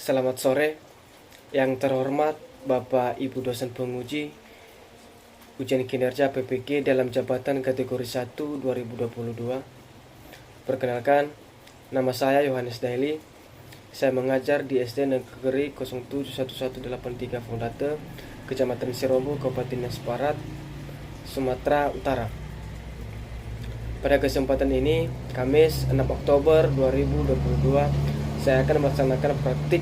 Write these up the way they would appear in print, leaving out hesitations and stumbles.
Selamat sore, yang terhormat Bapak Ibu dosen penguji ujian kinerja PPG dalam jabatan kategori 1 2022. Perkenalkan, nama saya Yohanes Daily. Saya mengajar di SD Negeri 071183 Fondate, Kecamatan Sirombo, Kabupaten Separat, Sumatera Utara. Pada kesempatan ini, Kamis 6 Oktober 2022, saya akan melaksanakan praktik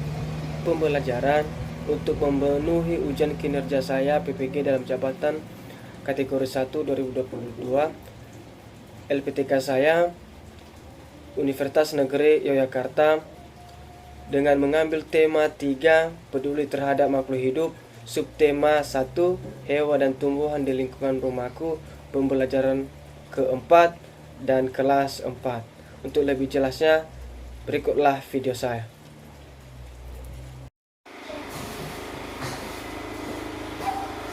pembelajaran untuk memenuhi ujian kinerja saya PPG dalam jabatan kategori 1 2022. LPTK saya Universitas Negeri Yogyakarta dengan mengambil tema 3 peduli terhadap makhluk hidup, subtema 1 hewan dan tumbuhan di lingkungan rumahku, pembelajaran keempat dan kelas 4. Untuk lebih jelasnya, berikutlah video saya.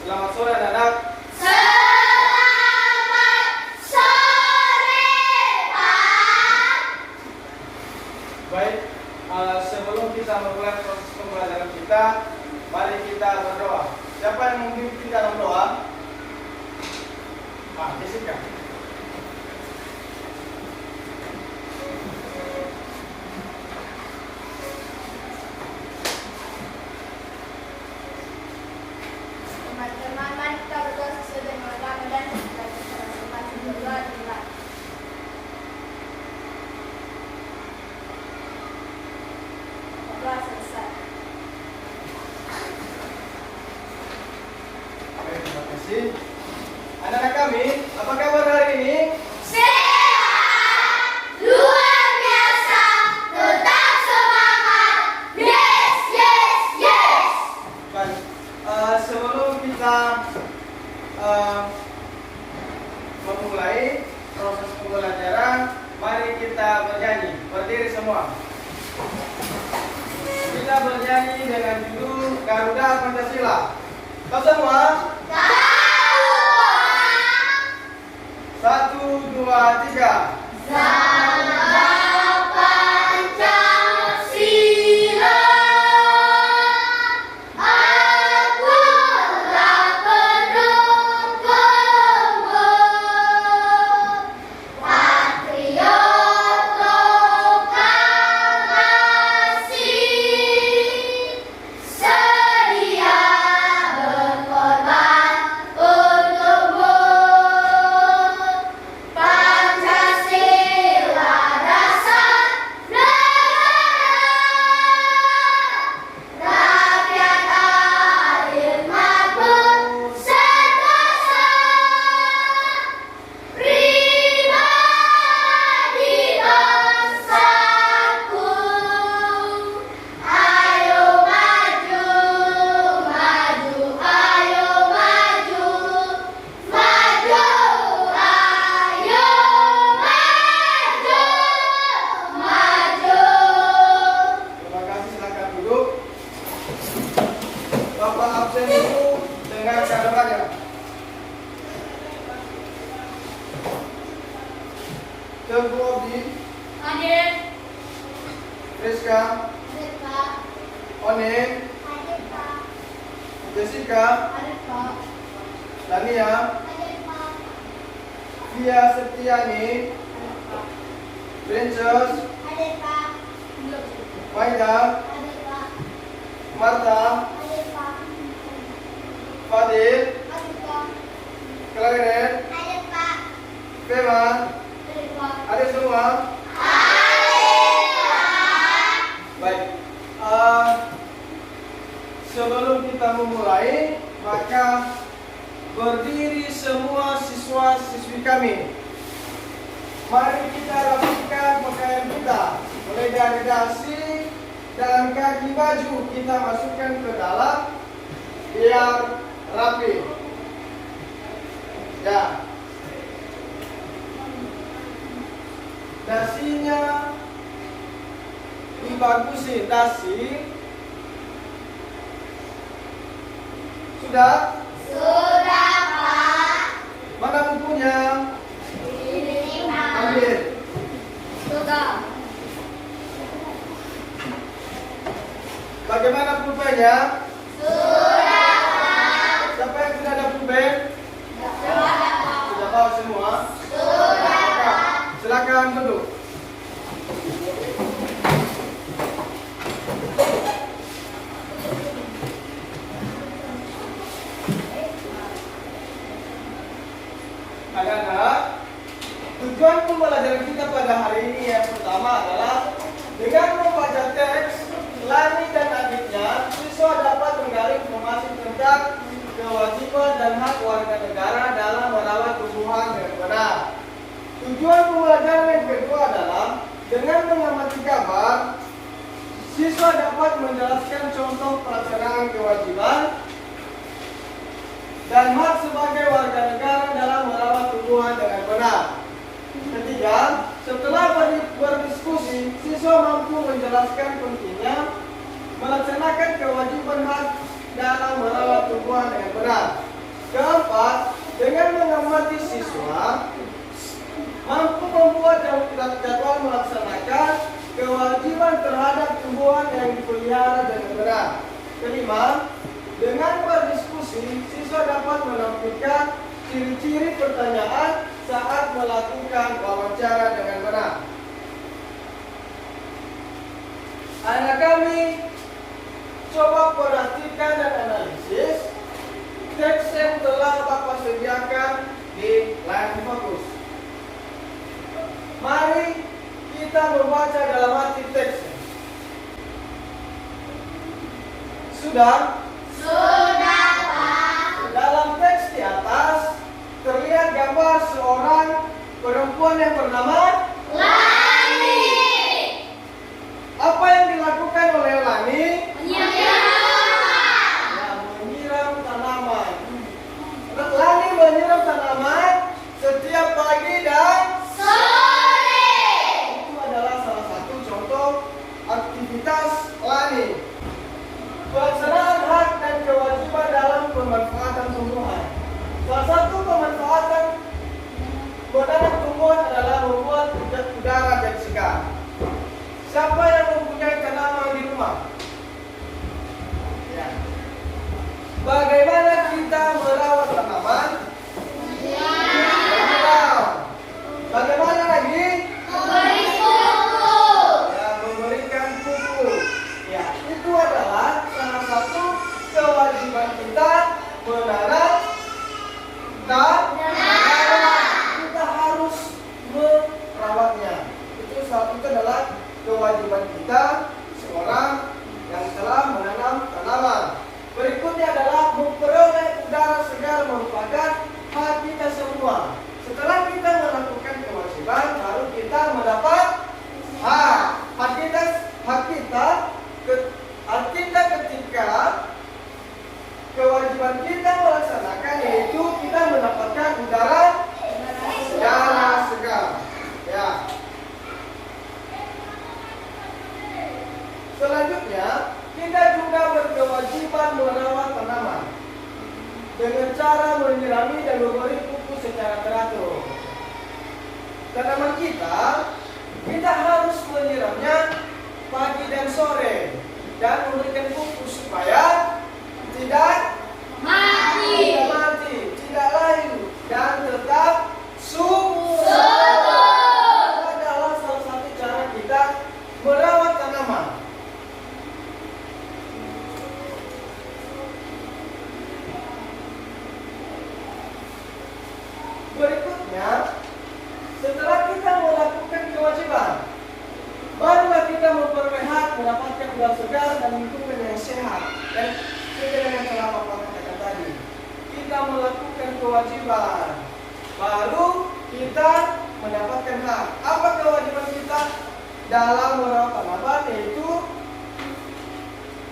Selamat sore anak-anak. Selamat sore, Pak. Baik, sebelum kita memulai proses pembelajaran kita, mari kita berdoa. Siapa yang memimpin dalam doa? Pak Jessica. Teman-teman, mari kita berdoa sesuai dengan agama dan kita berdoa dengan doa selesai. Oke, terima kasih. Anak-anak kami, apa kabar hari ini? Sehat, luar biasa, tetap semangat. Yes, yes, yes. Baik, sebelum kita memulai proses pembelajaran, mari kita bernyanyi. Berdiri semua. Kita bernyanyi dengan judul Garuda Pancasila. Tahu semua? Tahu. 1, 2, 3. Garuda Pancasila, akulah pendukungmu, patriot proklamasi, sedia berkorban untukmu. Pancasila dasar negara, rakyat adil makmur sentosa, pribadi bangsaku. Ayo maju, maju, ayo maju, maju, ayo maju, maju. Terima kasih, silakan duduk. Bapak absen itu dengarkan doanya. Teguh Abdi, Hadir. Rizka, Hadir, Pak. Oning, Hadir, Pak. Jessica, Hadir, Pak. Dania, Hadir, Pak. Via Septiani, Princess, Hadir, Pak. Maida, Hadir, Pak. Marta, Hadir, Pak. Fadil, Hadir, Pak. Clarinet, Hadir, Pak. Fema. Hadir, Pak. Ada semua? Hadir, Pak. Baik. Sebelum kita memulai, maka berdiri semua siswa-siswi kami. Mari kita rapikan pakaian kita. Mulai dari dasi dan kaki baju kita masukkan ke dalam biar rapi. Ya. Dasinya dibagusin dasi. Sudah? Sudah, Pak. Mana bukunya? Ini, Pak. Ambil. Sudah. Bagaimana pulpennya? Sudah. Siapa yang sudah ada pulpen? Sudah bawa semua? Sudah. Silakan duduk. Anak-anak, tujuan pembelajaran kita pada hari ini yang pertama adalah dengan membaca teks Lani dan adiknya, siswa dapat menggali informasi tentang kewajiban dan hak warga negara dalam merawat tumbuhan dengan benar. Tujuan pembelajaran yang kedua adalah dengan mengamati gambar, siswa dapat menjelaskan contoh pelaksanaan kewajiban dan hak sebagai warga negara dalam merawat tumbuhan dengan benar. Ketiga, setelah berdiskusi, siswa mampu menjelaskan pentingnya melaksanakan kewajiban hak dalam merawat tumbuhan dengan benar. Keempat, dengan mengamati siswa mampu membuat jadwal melaksanakan kewajiban terhadap tumbuhan yang dipelihara dengan benar. Kelima, dengan berdiskusi, siswa dapat menampilkan ciri-ciri pertanyaan saat melakukan wawancara dengan benar. Anak kami coba perhatikan dan analisis teks yang telah Bapak sediakan di layar fokus. Mari kita membaca dalam hati teksnya. Sudah? Dalam teks di atas terlihat gambar seorang perempuan yang bernama Lani. Apa yang dilakukan oleh Lani? Menyiram tanaman. Lani menyiram tanaman setiap pagi dan Sore. itu adalah salah satu contoh aktivitas Lani. Pelaksanaan hak dan kewajiban dalam pemanfaatan tumbuhan. Salah satu pemanfaatan menanam tumbuhan adalah membuat udara dan segar. Siapa yang mempunyai tanaman di rumah? Ya. Bagaimana kita merawat tanaman? Bagaimana lagi? Ya, memberikan pupuk. Ya, itu adalah salah satu kewajiban kita menanam dan kita harus merawatnya. Itu adalah kewajiban kita seorang yang telah menanam tanaman. Berikutnya adalah memperoleh udara segar merupakan hak kita semua. Setelah kita melakukan kewajiban, baru kita mendapat hak. Hak kita ketika kewajiban kita melaksanakan yaitu kita mendapatkan udara segar. Ya. Selanjutnya, kita juga berkewajiban merawat tanaman dengan cara menyirami dan memberi pupuk secara teratur. Tanaman kita harus menyiramnya pagi dan sore dan memberikan pupuk supaya tidak mati, tidak layu dan tetap subur. Itu adalah salah satu cara kita merawat tanaman. Berikutnya, setelah kita melakukan kewajiban, barulah kita memperoleh hak mendapatkan udara segar dan lingkungan yang sehat. Dan seperti yang telah Bapak katakan tadi, kita melakukan kewajiban, baru kita mendapatkan hak. Apa kewajiban kita dalam merawat tanaman? Yaitu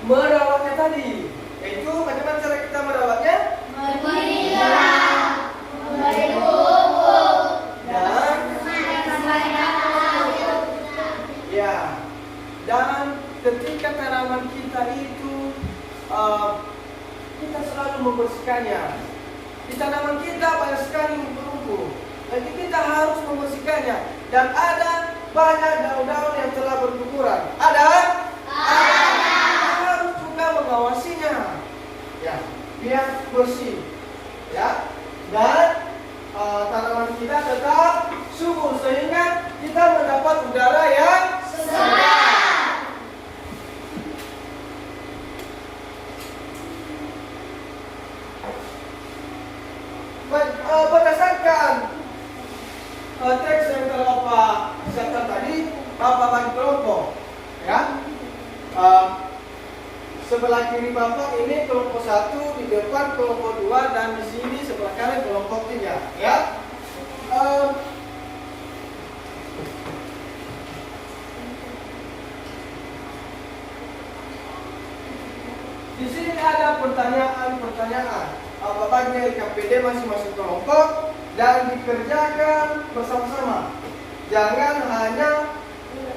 merawatnya tadi. Yaitu bagaimana cara kita merawatnya? Memberi pupuk. Dan ya, dan ketika tanaman kita itu kita selalu membersihkannya. Di tanaman kita banyak sekali rumput-rumput, jadi kita harus membersihkannya. Dan ada banyak daun-daun yang telah berguguran. Kita harus Sebelah kiri Bapak ini kelompok 1, di depan kelompok 2, dan di sini sebelah kanan kelompok 3, ya. Di sini ada pertanyaan. Bagi LKPD masing-masing kelompok dan dikerjakan bersama-sama. Jangan hanya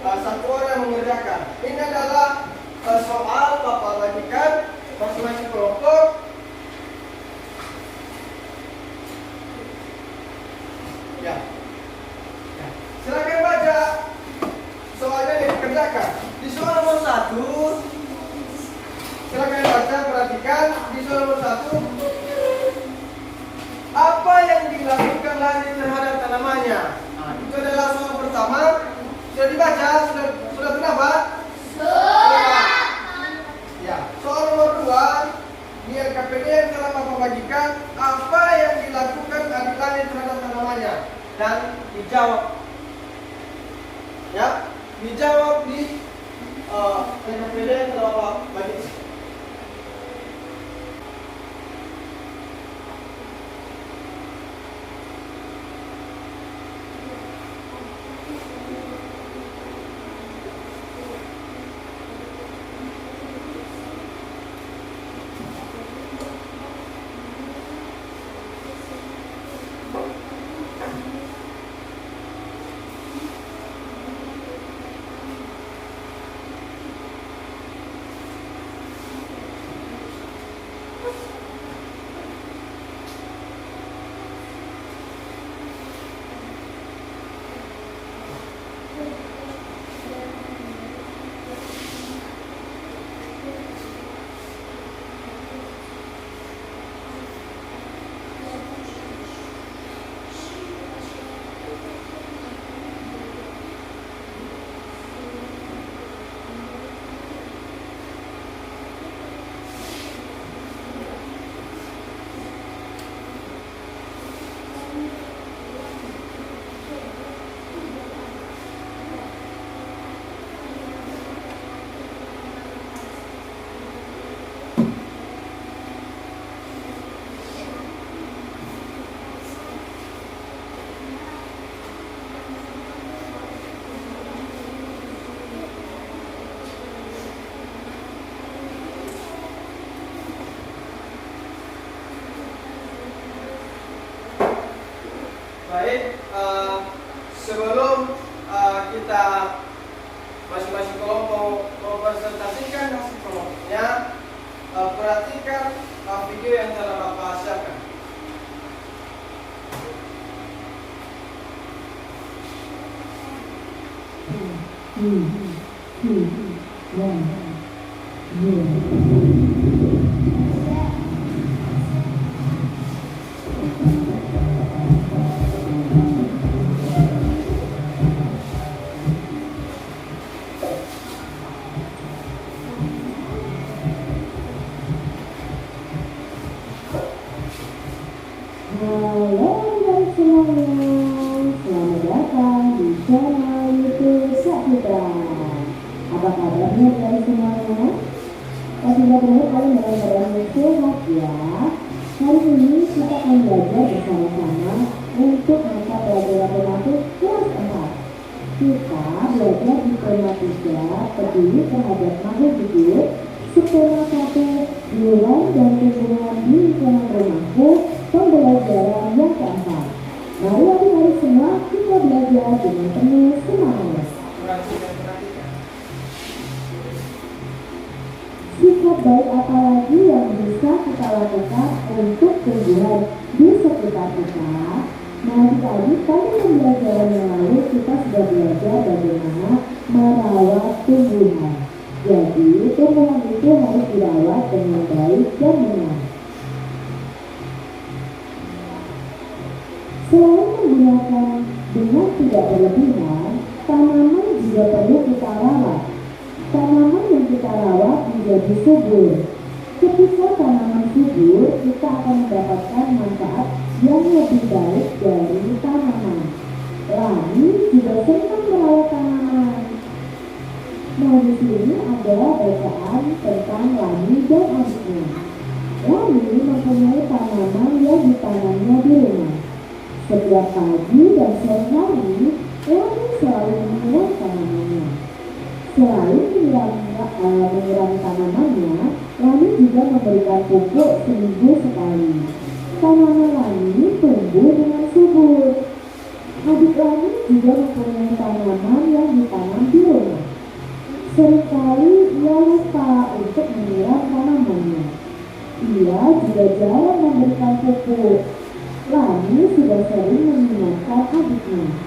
satu orang mengerjakan. Ini adalah soal Bapak bagikan masing-masing kelompok. Ya. Silakan baca soalnya yang dikerjakan. Di soal nomor 1, silakan baca, perhatikan. Di soal nomor 1, apa yang dilakukan lari terhadap tanamannya? Nah, itu adalah soal pertama. Sudah dibaca? Sudah kenapa? Ya, soal nomor 2 di LKPD yang telah Bapak bagikan, apa yang dilakukan adik-adik terhadap tanamannya, dan dijawab. Ya, dijawab di LKPD yang telah Bapak bagikan. Baik, sebelum kita masing-masing kelompok mempresentasikan hasil kelompoknya, perhatikan video yang telah Bapak siapkan. Halo semuanya, selamat datang di channel YouTube Saputra. Apa kabarnya dari semuanya? Semoga kalian dalam keadaan sehat ya. Hari ini kita akan belajar bersama-sama untuk mata pelajaran tematik kelas 4. Kita belajar di tema 3, peduli terhadap makhluk hidup, subtema 1, bulan dan tumbuhan di lingkungan rumahku, pembelajaran yang keempat. Mari adik-adik semua kita belajar dengan penuh semangat. Sikap baik apa lagi yang bisa kita lakukan untuk tumbuhan di sekitar kita? Nah, adik-adik, pada pembelajaran yang lalu kita sudah belajar bagaimana merawat tumbuhan. Jadi, tumbuhan itu harus dirawat dengan baik dan benar. Selain menggunakan dengan tidak berlebihan, tanaman juga perlu kita rawat. Tanaman yang kita rawat menjadi subur. Ketika tanaman subur, kita akan mendapatkan manfaat yang lebih baik dari tanaman. Lalu juga senang merawat tanaman. Nah, di sini ada bagian Setiap pagi dan sore hari, Rani selalu menyiram tanamannya. Selain menyiram tanamannya, Rani juga memberikan pupuk seminggu sekali. Tanaman Rani tumbuh dengan subur. Adik Rani juga mempunyai tanaman yang ditanam di rumah. Seringkali ia lupa untuk menyiram tanamannya. Ia juga jarang memberikan pupuk. Rani sudah sering mengingatkan adiknya.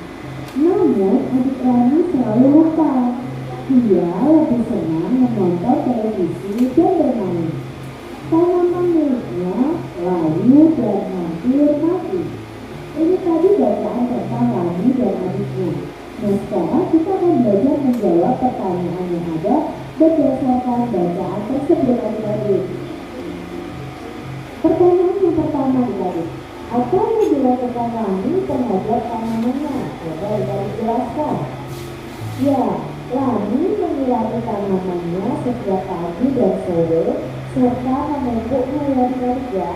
Namun adik Rani selalu lupa. Ia lebih senang menonton televisi dan bermain. Tanaman miliknya layu dan hampir mati. Ini tadi bacaan tentang Rani dan adiknya. Nah sekarang kita akan belajar menjawab pertanyaan yang ada berdasarkan bacaan tersebut adik-adik. Pertanyaan yang pertama adik-adik. Apa yang dilakukan Rani terhadap tanamannya? Coba adik-adik jelaskan. Ya, Rani menyirami tanamannya setiap pagi dan sore serta memupuknya ya adik-adik ya.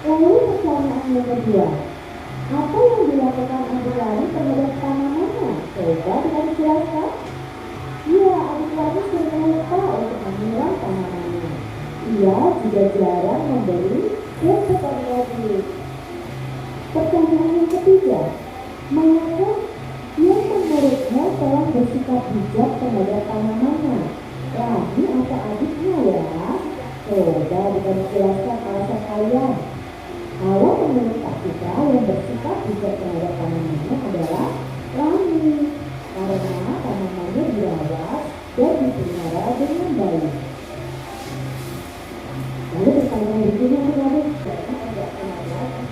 Lalu pertanyaan yang kedua. Apa yang dilakukan adik Rani terhadap tanamannya? Coba adik-adik jelaskan. Ya, adik Rani sering lupa untuk menyiram tanamannya. Ia juga jarang memberi pupuk adik-adik. Pertanyaan yang ketiga. Mengapa yang menurutnya telah bersikap bijak terhadap tanamannya? Rani atau adiknya ya? Coba adik-adik jelaskan alasan kalian. Kalau menurut Kak Citra yang bersikap bijak terhadap tanamannya adalah Rani, karena tanamannya dirawat dan dipelihara dengan baik. Lalu pertanyaan berikutnya adik-adik, karena agak kenal lagi.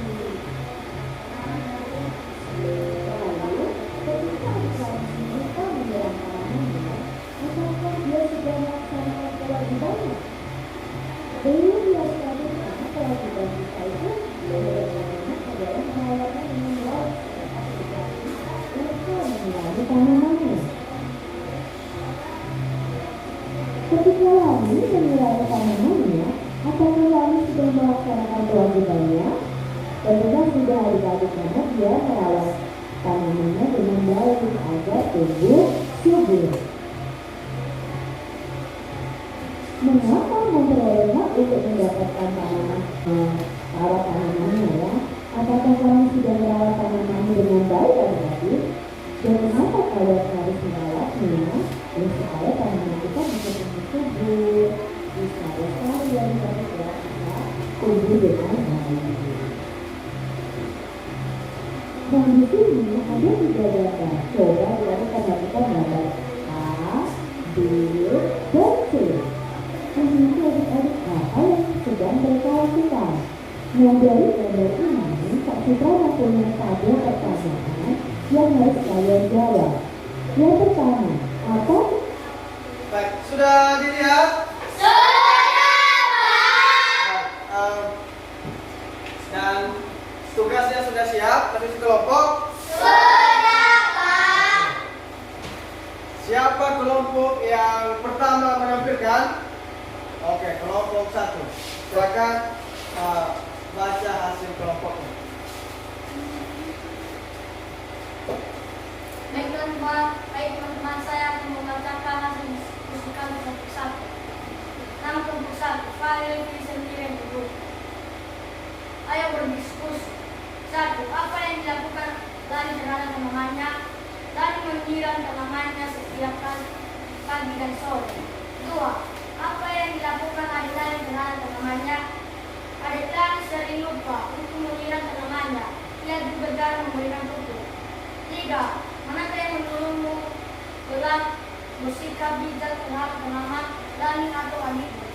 Lalu, ketika Rani lupa menyiram tanamannya, apakah dia sudah melaksanakan kewajibannya? Belum ya adik-adik, karena kewajiban kita itu adalah merawatnya dengan baik untuk menyirami tanamannya. Ketika Rani menyirami tanamannya, apakah Rani sudah melaksanakan kewajibannya? Tentunya sudah adik-adik karena dia merawat tanamannya dengan baik agar tumbuh subur. Mengapa memperoleh hak untuk mendapatkan merawat tanamannya ya? Apakah kalian sudah merawat tanamannya dengan baik adik-adik? Dan mengapa kalian harus merawatnya? Dan supaya tanaman kita bisa tumbuh subur, bisa lestari dan bisa tumbuh dengan baik. Dan di sini ada 3 gambar. Coba kita perhatikan gambar A, B, dan C. Ini adik-adik apa yang sedang mereka lakukan. Nah dari gambar ini, Kak Citra mempunyai tabel pertanyaan yang harus kalian jawab. Yang pertama, apa? Baik, sudah dilihat? Dan tugasnya sudah siap, tapi kelompok? Siapa kelompok yang pertama menampilkan? Oke, kelompok 1. Silakan baca hasil kelompoknya. Baik teman-teman, saya akan membacakan hasil diskusi kami kelompok 1. Nama kelompok 1, Fahil Sendirian Dulu. Ayo berdiskusi. 1. Apa yang dilakukan Rani terhadap tanamannya? Rani menyiram tanamannya setiap pagi dan sore. 2. Apa yang dilakukan adik Rani terhadap tanamannya? Adik Rani sering lupa untuk menyiram tanamannya. Ia juga jarang memberikan pupuk. 3. Manakah yang menurutmu dalam bersikap bijak terhadap tanaman, Rani atau adikmu?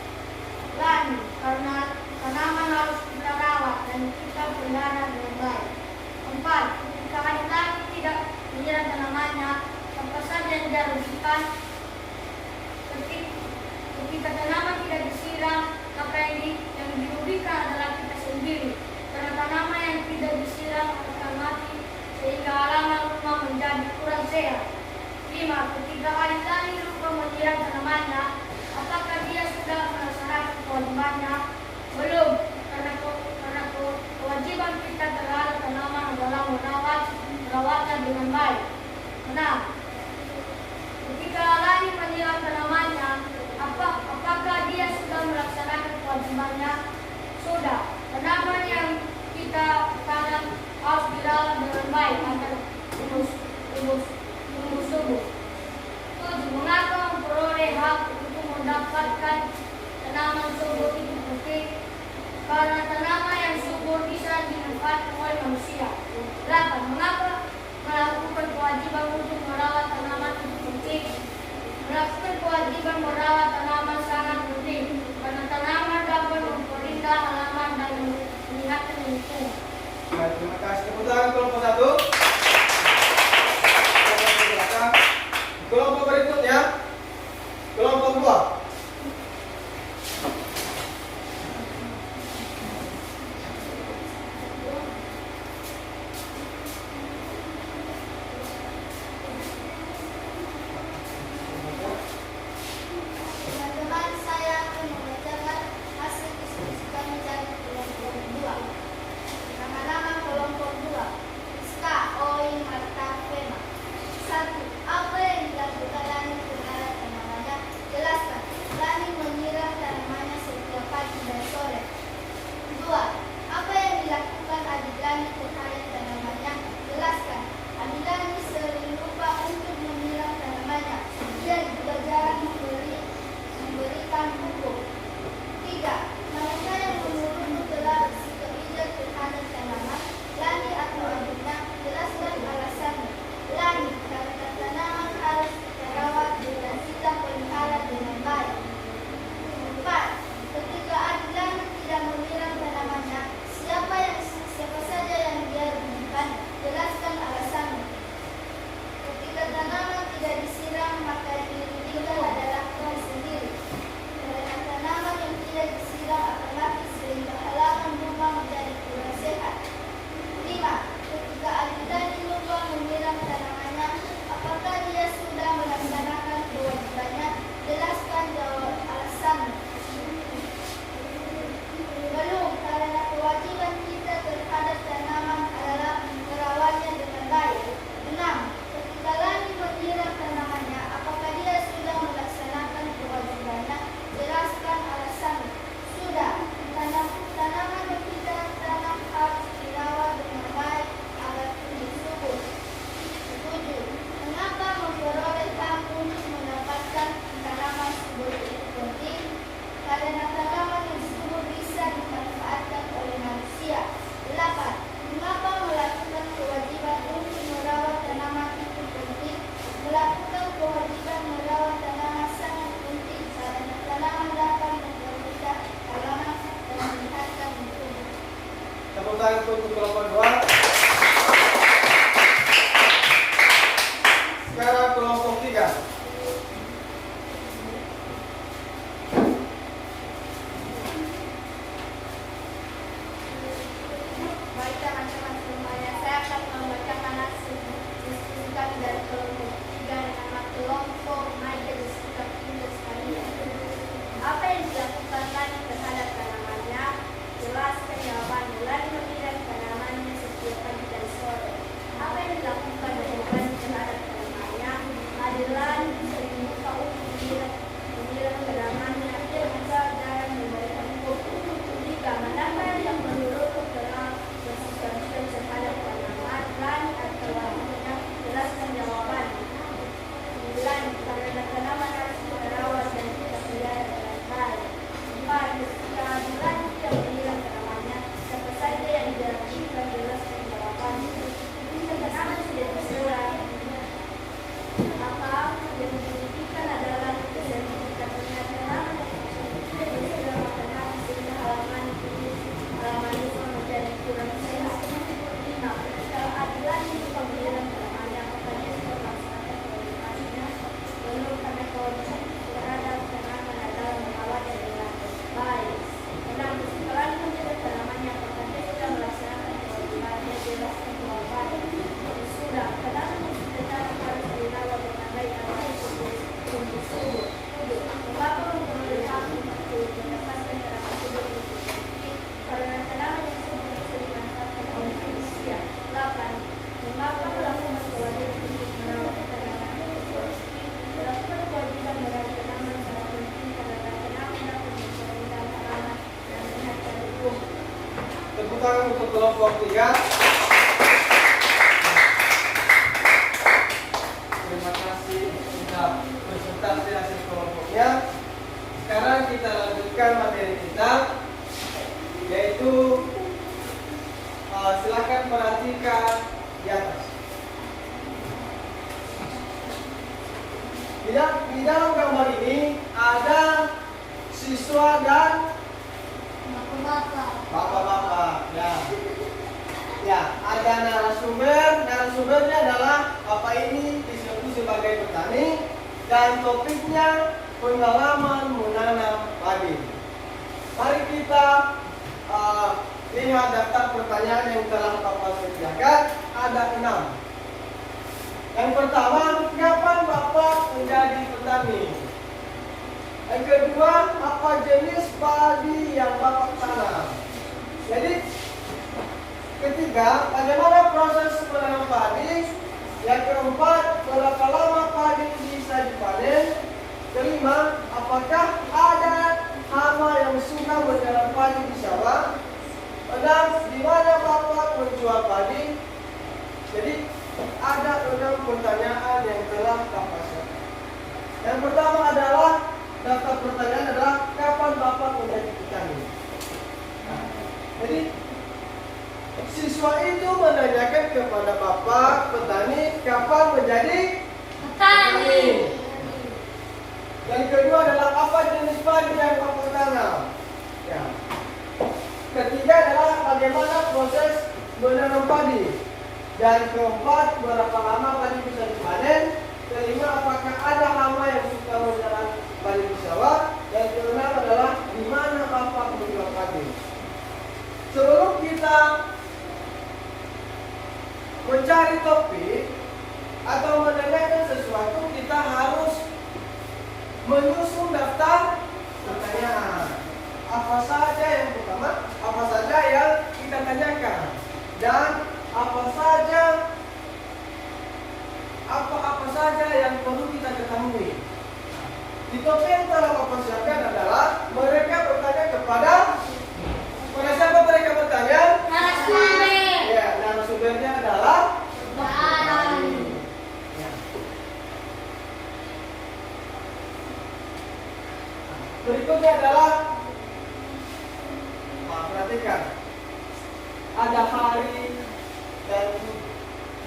Rani, karena tanaman harus kita rawat dan kita pelihara dengan baik. 4. Ketika adik Rani tidak menyiram tanamannya, apa saja yang dia rugikan? Ketika tanaman tidak disiram, maka yang dirugikan adalah kita sendiri. Karena tanaman yang tidak disiram akan mati, sehingga halaman rumah menjadi kurang sehat. 5. Ketika adik Rani lupa menyiram tanamannya, apakah dia sudah melaksanakan kewajibannya? Belum, karena kewajiban kewajiban kita terhadap tanaman adalah merawatnya dengan baik. Nah, ketika Lani menyiram tanamannya, apakah dia sudah melaksanakan kewajibannya? Sudah. Tanaman yang kita tanam harus dirawat dengan baik agar tumbuh subur. 7. Mengapa memperoleh hak untuk mendapatkan tanaman subur itu penting? Karena tanaman yang subur bisa dimanfaatkan oleh manusia. 8. Mengapa melakukan kewajiban untuk merawat tanaman itu penting? Melakukan kewajiban merawat tanaman sangat penting karena tanaman dapat memperindah halaman dan meningkatkan lingkungan. Baik, terima kasih. Tepuk tangan kelompok 1. Kelompok berikutnya, kelompok 2. Teman-teman, saya akan membacakan hasil diskusi kami dari kelompok 2. Nama-nama kelompok 2. Rizka, Oin, Marta, Fema. 1. Apa yang dilakukan Lani terhadap tanamannya? Jelaskan. Lani menyiram tanamannya setiap pagi dan sore. 2. Apa yang dilakukan adik Lani terhadap tanamannya? Jelaskan. Adik Lani sering lupa untuk menyiram tanamannya. Dia juga jarang memberikan pupuk. 3. Manakah yang menurutmu telah bersikap bijak terhadap tanaman? Lani atau adiknya? Jelaskan alasannya. Lani, karena tanaman harus terawat dan kita pelihara dengan baik. 4. Ketika adik Lani tidak menyiram tanamannya, siapa saja yang dia rugikan? Jelaskan alasannya. Ketika tanaman tidak disiram, maka yang dirugikan adalah Tuhan sendiri. Karena tanaman yang tidak disiram akan mati sehingga halaman rumah menjadi kurang sehat. 5. Ketika adik Lani lupa menyiram tanamannya, apakah dia sudah melaksanakan kewajibannya? Jelaskan jawab alasannya. Belum, karena kewajiban kita terhadap tanaman adalah merawatnya dengan baik. 6. Ketika Lani menyiram tanamannya, apakah dia sudah melaksanakan kewajibannya? Jelaskan alasannya. Sudah. Tanaman yang kita tanam harus dirawat dengan baik agar tumbuh subur. 7. Mengapa memperoleh hak untuk mendapatkan tanaman subur itu penting? Karena tanaman yang subur bisa dimanfaatkan oleh manusia. 8. Mengapa melakukan kewajiban untuk merawat tanaman itu penting? Melakukan kewajiban merawat tanaman sangat penting karena tanaman dapat memperindah halaman dan meningkatkan lingkungan. Tepuk tangan untuk kelompok 2. Sekarang kelompok 3. Baik teman-teman semuanya, saya akan membacakan hasil diskusi kami dari kelompok 3 dengan nama kelompok Majelis Sikap Indah sekalian. Apa yang dilakukan Lani terhadap tanamannya? Jelaskan jawabannya. Lani menyiram tanamannya tangan untuk kelompok 3. Terima kasih sudah presentasi hasil kelompoknya. Sekarang kita lanjutkan materi kita, yaitu silakan perhatikan di atas. Di dalam gambar ini ada siswa dan bapak-bapak. Ya, ada narasumbernya adalah bapak ini disebut sebagai petani dan topiknya pengalaman menanam padi. Mari kita lihat daftar pertanyaan yang telah bapak sediakan. Ada 6. Yang pertama, kapan bapak menjadi petani? Yang kedua, apa jenis padi yang bapak tanam? Jadi, ketiga, bagaimana proses menanam padi? Yang keempat, berapa lama padi bisa dipanen? Kelima, apakah ada hama yang suka menanam padi di sawah? Dan di mana bapak menjual padi? Jadi, ada 6 pertanyaan yang telah bapak siapkan. Yang pertama adalah daftar pertanyaan adalah kapan bapak menjadi petani. Jadi siswa itu menanyakan kepada bapak petani kapan menjadi petani. Yang kedua adalah apa jenis padi yang bapak tanam. Ya. Ketiga adalah bagaimana proses menanam padi. Dan keempat, berapa lama padi bisa dipanen? Kelima, apakah ada hama yang suka menyerang padi di sawah? Dan keenam adalah di mana bapak menjual padi. Sebelum kita mencari topik atau menanyakan sesuatu, kita harus menyusun daftar pertanyaan. Apa saja yang pertama, apa saja yang kita tanyakan, dan apa saja yang perlu kita ketahui. Di topik yang telah bapak siapkan adalah mereka bertanya kepada siapa mereka bertanya? Narasumber. Ya, narasumbernya adalah Petani. Ya. Berikutnya adalah perhatikan. Ada hari dan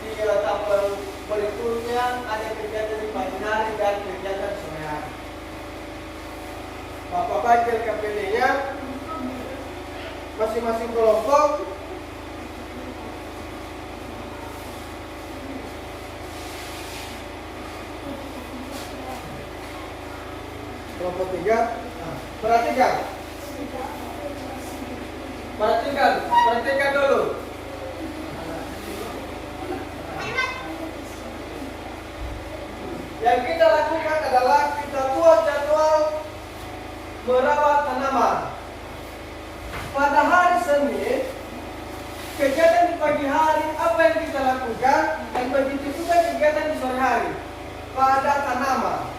di tabel berikutnya ada kegiatan di pagi hari dan kegiatan sore hari. Bapak baca KPD-nya masing-masing kelompok. Kelompok 3. Perhatikan dulu. Yang kita lakukan adalah kita buat jadwal merawat tanaman. Pada hari Senin, kegiatan di pagi hari apa yang kita lakukan, dan begitu juga kegiatan di sore hari pada tanaman.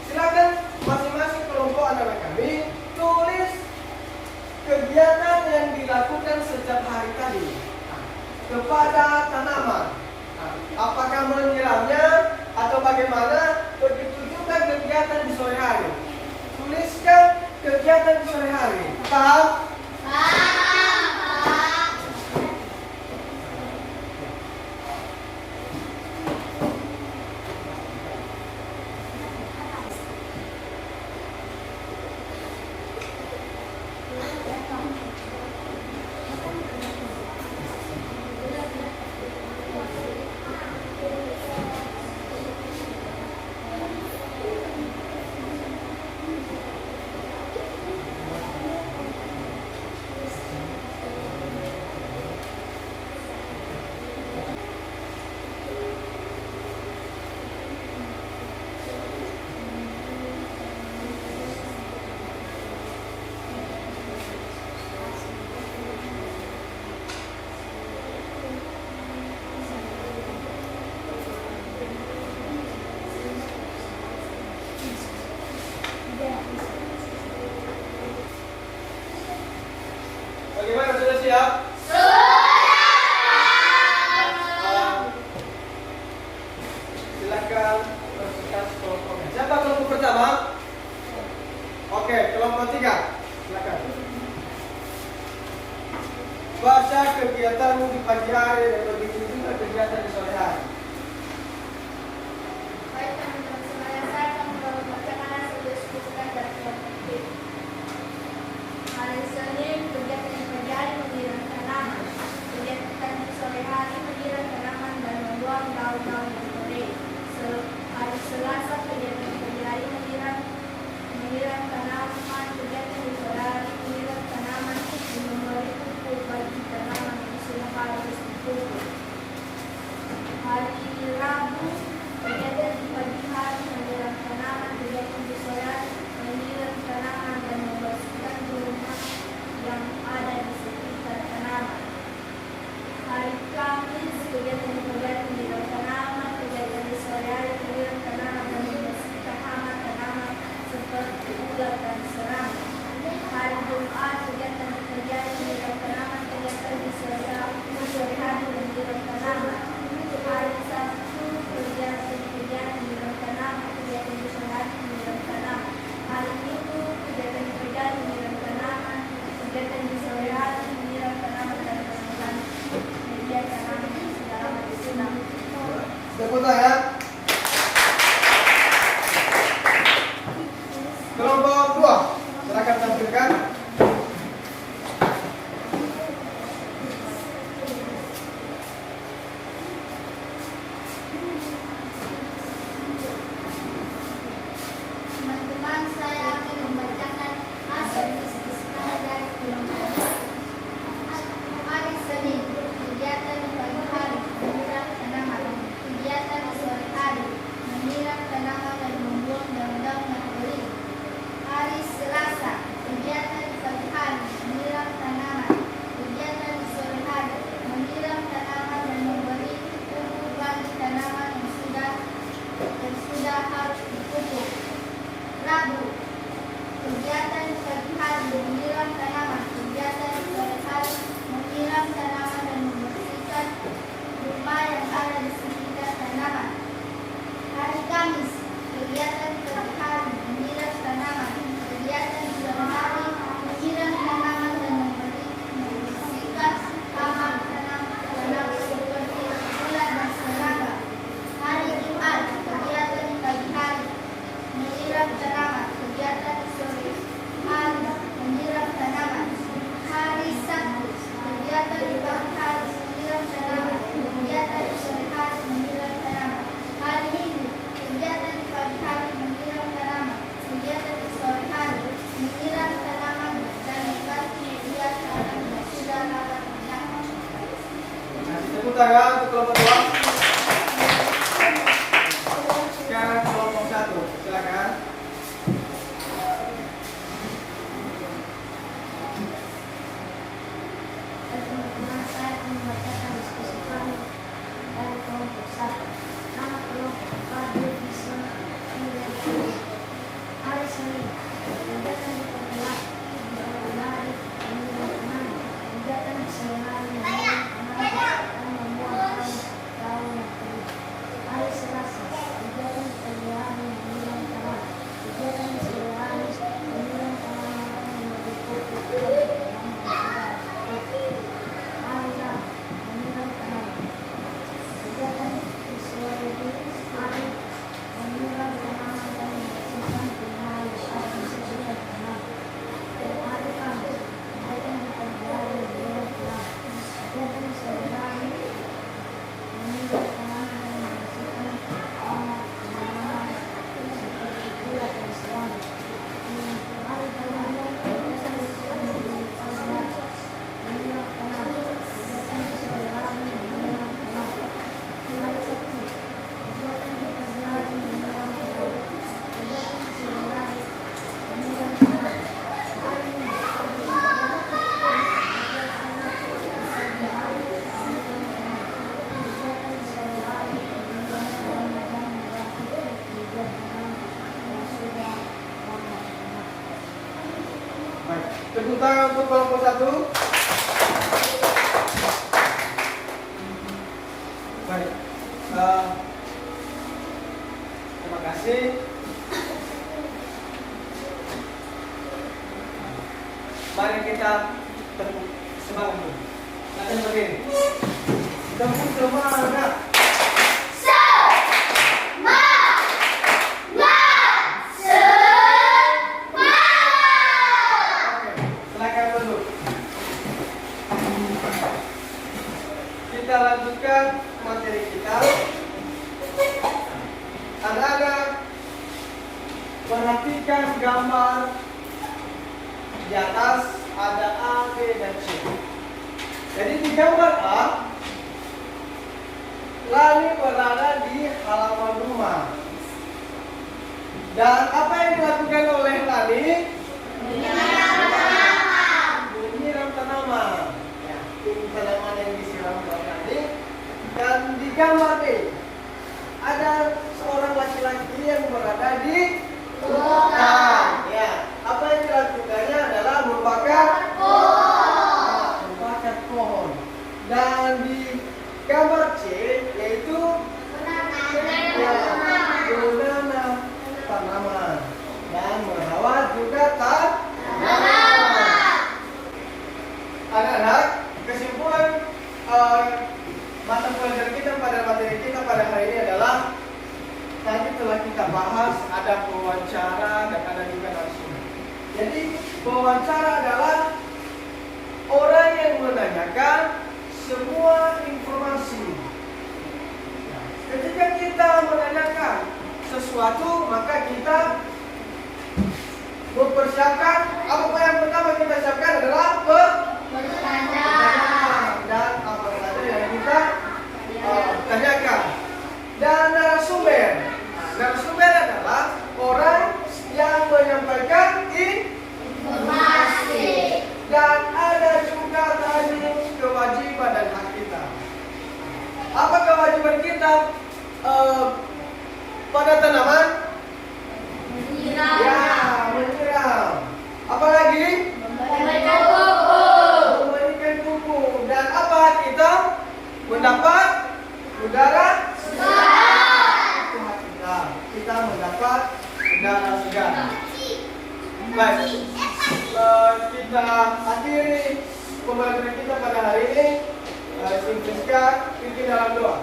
Silakan masing-masing kelompok anak-anak kami tulis kegiatan yang dilakukan setiap hari tadi kepada tanaman. Apakah menyiramnya atau bagaimana? Begitu juga kegiatan di sore hari. Tuliskan kegiatan di sore hari. Paham? Bagaimana, sudah siap? kelompok 3. Silakan. Baca kegiatanmu di pagi hari dan begitu juga kegiatan di sore hari. Baik teman-teman semuanya, saya akan membacakan hasil diskusikan dari kelompok B. Hari Senin, kegiatan di pagi hari menyiram tanaman. Kegiatan di sore hari menyiram tanaman dan membuang daun-daun yang kering. Hari Selasa, kegiatan di pagi hari menyiram tanaman. Kegiatan di sore hari menyiram tanaman dan memberi pupuk bagi tanaman yang sudah harus dipupuk. Hari Rabu, kegiatan di pagi hari menyiram tanaman, kegiatan di sore hari menyiram tanaman dan membersihkan rumah yang ada di sekitar tanaman. Hari Kamis, kegiatan di pagi hari menyiram tanaman, kegiatan di sore hari menyiram tanaman dan membersihkan hama tanaman seperti ulat dan serangga. Hari Jumat, kegiatan di pagi hari menyiram tanaman, kegiatan di sore hari menyiram tanaman. Hari Sabtu, kegiatan menyiram tanaman, kegiatan di sore hari menyiram tanaman. Hari Minggu, kegiatan di pagi hari menyiram tanaman, kegiatan di sore hari menyiram tanaman dan melakukan media tanaman yang sudah lama disiram. Tepuk tangan. Kelompok 2. Silakan tampilkan. Teman-teman, saya akan membacakan hasil diskusikan dari kelompok. Hari Senin, kegiatan di pagi hari menyiram tanaman, kegiatan di sore hari menyiram tanaman dan membuang daun-daun yang kering. Hari Selasa, kegiatan di pagi hari menyiram tanaman, kegiatan di sore hari menyiram tanaman dan memberi pupuk bagi tanaman yang sudah harus dipupuk. Rabu, kegiatan di pagi hari menyiram tanaman, kegiatan di sore hari menyiram tanaman dan membersihkan rumah yang ada di sekitar tanaman. Hari Kamis, kegiatan di pagi hari menyiram tanaman, kegiatan di sore hari menyiram tanaman dan membersihkan hama tanaman seperti ulat dan serangga. Hari Jumat, kegiatan di pagi hari menyiram tanaman, kegiatan di sore hari menyiram tanaman. Hari Sabtu, kegiatan di pagi hari menyiram tanaman, kegiatan di sore hari menyiram tanaman. Hari Minggu, kegiatan di pagi hari menyiram tanaman, kegiatan di sore hari menyiram tanaman dan membantu media tanaman yang sudah lama ditanam. Tepuk tangan untuk kelompok 2. Sekarang kelompok 1. Silakan. Teman-teman, saya akan membacakan diskusi kami dari kelompok 1. Nama kelompok Fadil Bison Milenial. Hari Senin, kegiatan di pagi hari menyiram tanaman, kegiatan di sore hari menyiram tanaman dan membuang daun yang kering. Hari Selasa, kegiatan di pagi hari menyiram tanaman, kegiatan di sore hari menyiram tanaman dan memberi pupuk bagi tanaman yang sudah dipupuk. Hari Rabu, menyiram tanaman, kegiatan di sore hari menyiram tanaman dan membersihkan rumah yang ada di sekitar tanaman. Hari Kamis, kegiatan di pagi hari menyiram tanaman, kegiatan di sore hari menyiram tanaman dan membersihkan hama tanaman seperti ulat dan serangga. Hari Jumat, kegiatan di pagi hari menyiram tanaman, kegiatan di sore hari menyiram tanaman. Hari Sabtu, kegiatan di pagi hari menyiram tanaman, kegiatan di sore hari menyiram tanaman. Hari Minggu, Baik. Tepuk tangan untuk kelompok 1. Baik. Terima kasih. Mari kita tepuk semangat dulu. Latihan begini. Tepuk semangat. Kita lanjutkan materi kita. Anak-anak perhatikan gambar di atas ada A, B, dan C. Jadi di gambar A, Lani berada di halaman rumah. Dan apa yang dilakukan oleh Lani? Menyiram tanaman. Ya, ini tanaman yang disiram oleh Lani. Dan di gambar B ada seorang laki-laki yang berada di hutan. Ya, apa yang dilakukannya adalah membakar pohon. Dan di gambar C yaitu menanam tanaman dan merawat juga tanaman. Anak-anak, kesimpulan mata pelajaran kita pada materi kita pada hari ini adalah tadi telah kita bahas ada wawancara dan ada juga narasumber. Jadi wawancara adalah orang yang menanyakan semua informasi. Ketika kita menanyakan sesuatu, maka kita mempersiapkan. Apa yang pertama kita siapkan adalah pertanyaan dan apa saja yang kita tanyakan. Dan narasumber. Narasumber adalah orang yang menyampaikan informasi. Dan ada juga tadi kewajiban dan hak kita. Apa kewajiban kita pada tanaman? Menyiram. Ya, menyiram. Apalagi? Memberikan pupuk. Dan apa hak kita? Mendapat udara segar. Itu hak kita. Kita mendapat udara segar. Baik. Kita akhiri pembelajaran kita pada hari ini. Singkatkan, pimpin dalam doa.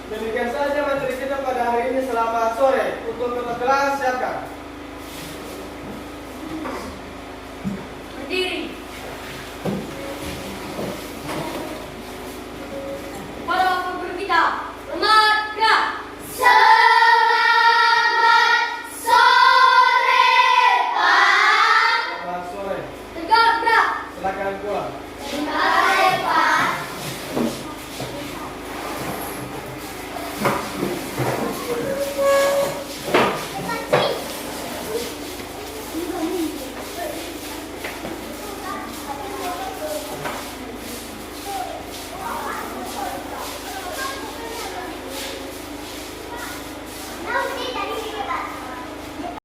Demikian saja materi kita pada hari ini. Selamat sore. Untuk kelas siapkan.